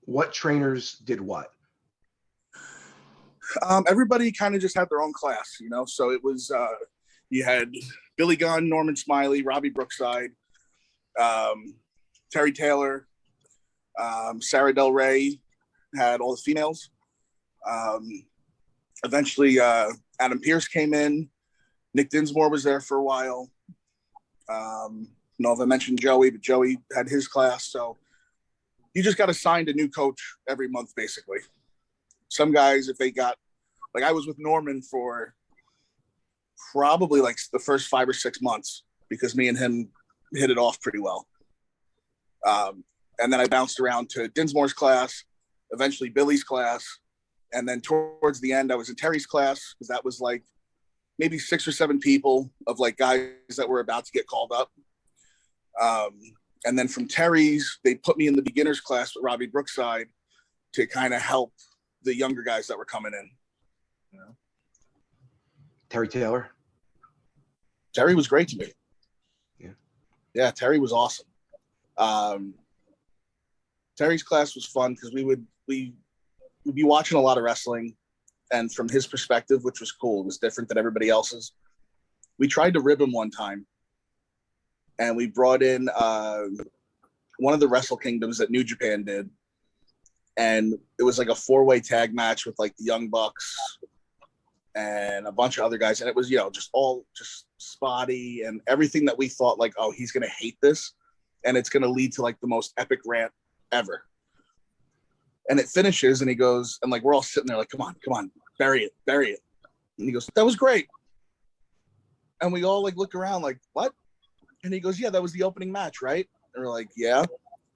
What trainers did what? Everybody kind of just had their own class, you know. So it was you had Billy Gunn, Norman Smiley, Robbie Brookside, Terry Taylor, Sarah Del Rey had all the females. Eventually, Adam Pearce came in. Nick Dinsmore was there for a while. I don't know if I mentioned Joey, but Joey had his class. So you just got assigned a new coach every month, basically. Some guys, if they got, like I was with Norman for probably like the first 5 or 6 months because me and him hit it off pretty well. And then I bounced around to Dinsmore's class, eventually Billy's class. And then towards the end, I was in Terry's class because that was like maybe 6 or 7 people of like guys that were about to get called up. And then from Terry's, they put me in the beginner's class with Robbie Brookside to kind of help the younger guys that were coming in. You know? Terry Taylor? Terry was great to me. Yeah, Terry was awesome. Terry's class was fun because we'd be watching a lot of wrestling, and from his perspective, which was cool, it was different than everybody else's. We tried to rib him one time, and we brought in one of the Wrestle Kingdoms that New Japan did, and it was like a 4-way tag match with like the Young Bucks and a bunch of other guys, and it was, you know, just all just spotty and everything that we thought like, oh, he's gonna hate this, and it's gonna lead to like the most epic rant ever. And it finishes, and he goes, and like we're all sitting there like, come on, bury it. And he goes, that was great. And we all like look around like, what? And he goes, yeah, that was the opening match, right? And we're like, yeah.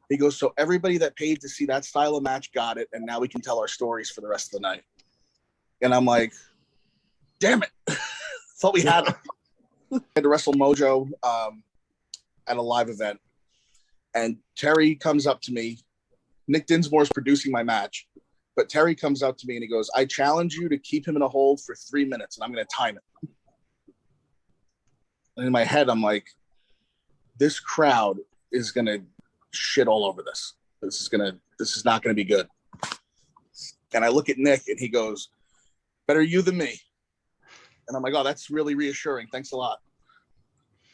He goes, so everybody that paid to see that style of match got it, and now we can tell our stories for the rest of the night. And I'm like, damn it. Thought we had it. I had to wrestle Mojo at a live event. And Terry comes up to me. Nick Dinsmore is producing my match. But Terry comes up to me and he goes, I challenge you to keep him in a hold for 3 minutes, and I'm going to time it. And in my head, I'm like, this crowd is going to shit all over this. This is not going to be good. And I look at Nick and he goes, better you than me. And I'm like, oh, that's really reassuring. Thanks a lot.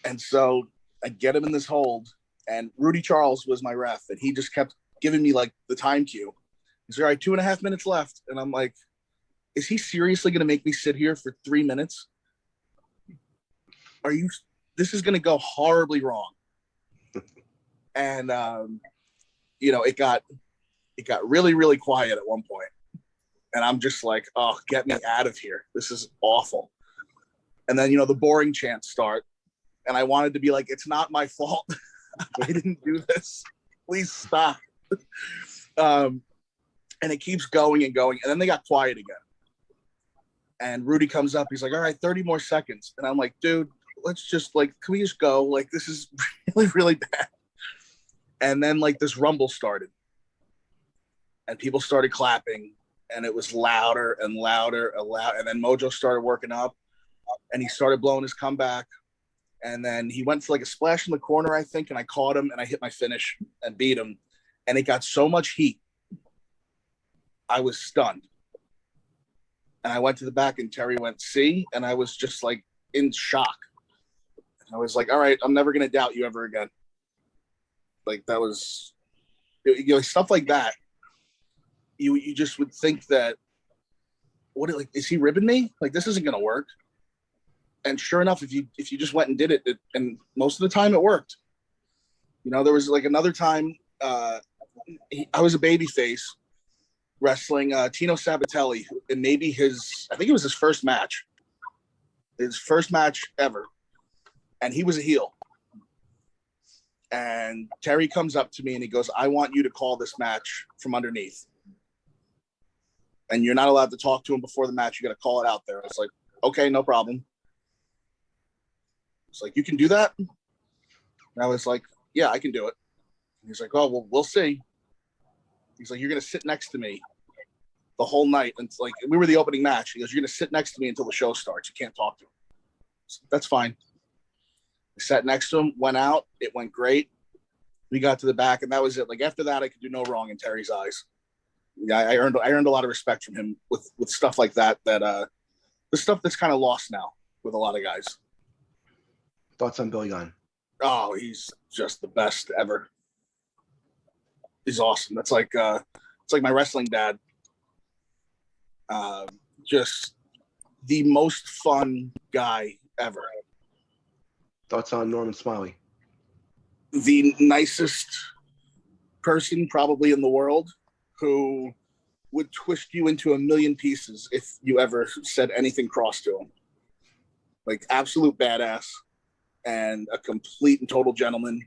And so I get him in this hold, and Rudy Charles was my ref, and he just kept giving me like the time cue. He's like, all right, 2.5 minutes left. And I'm like, is he seriously going to make me sit here for 3 minutes? This is going to go horribly wrong. And, you know, it got really, really quiet at one point. And I'm just like, oh, get me out of here. This is awful. And then, you know, the boring chants start. And I wanted to be like, it's not my fault. I didn't do this. Please stop. And it keeps going and going. And then they got quiet again. And Rudy comes up. He's like, all right, 30 more seconds. And I'm like, dude, let's just like, can we just go? Like, this is really, really bad. And then like this rumble started. And people started clapping. And it was louder and louder and louder. And then Mojo started working up. And he started blowing his comeback. And then he went for like a splash in the corner, I think. And I caught him and I hit my finish and beat him. And it got so much heat. I was stunned. And I went to the back and Terry went, see? And I was just like in shock. And I was like, all right, I'm never going to doubt you ever again. Like that was, you know, stuff like that. You just would think that, like, is he ribbing me? Like, this isn't going to work. And sure enough, if you just went and did it, and most of the time it worked. You know, there was like another time I was a babyface wrestling Tino Sabatelli, and maybe I think it was his first match ever. And he was a heel. And Terry comes up to me and he goes, I want you to call this match from underneath. And you're not allowed to talk to him before the match. You got to call it out there. I was like, okay, no problem. It's like, you can do that? And I was like, yeah, I can do it. And he's like, oh, well, we'll see. He's like, you're going to sit next to me the whole night. And it's like, we were the opening match. He goes, you're going to sit next to me until the show starts. You can't talk to him. So, that's fine. I sat next to him, went out. It went great. We got to the back, and that was it. Like, after that, I could do no wrong in Terry's eyes. Yeah, I earned a lot of respect from him with stuff like that. The stuff that's kind of lost now with a lot of guys. Thoughts on Billy Gunn? Oh, he's just the best ever. He's awesome. That's like it's like my wrestling dad. Just the most fun guy ever. Thoughts on Norman Smiley? The nicest person probably in the world, who would twist you into a million pieces if you ever said anything cross to him. Like absolute badass and a complete and total gentleman.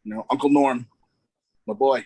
You know, Uncle Norm, my boy.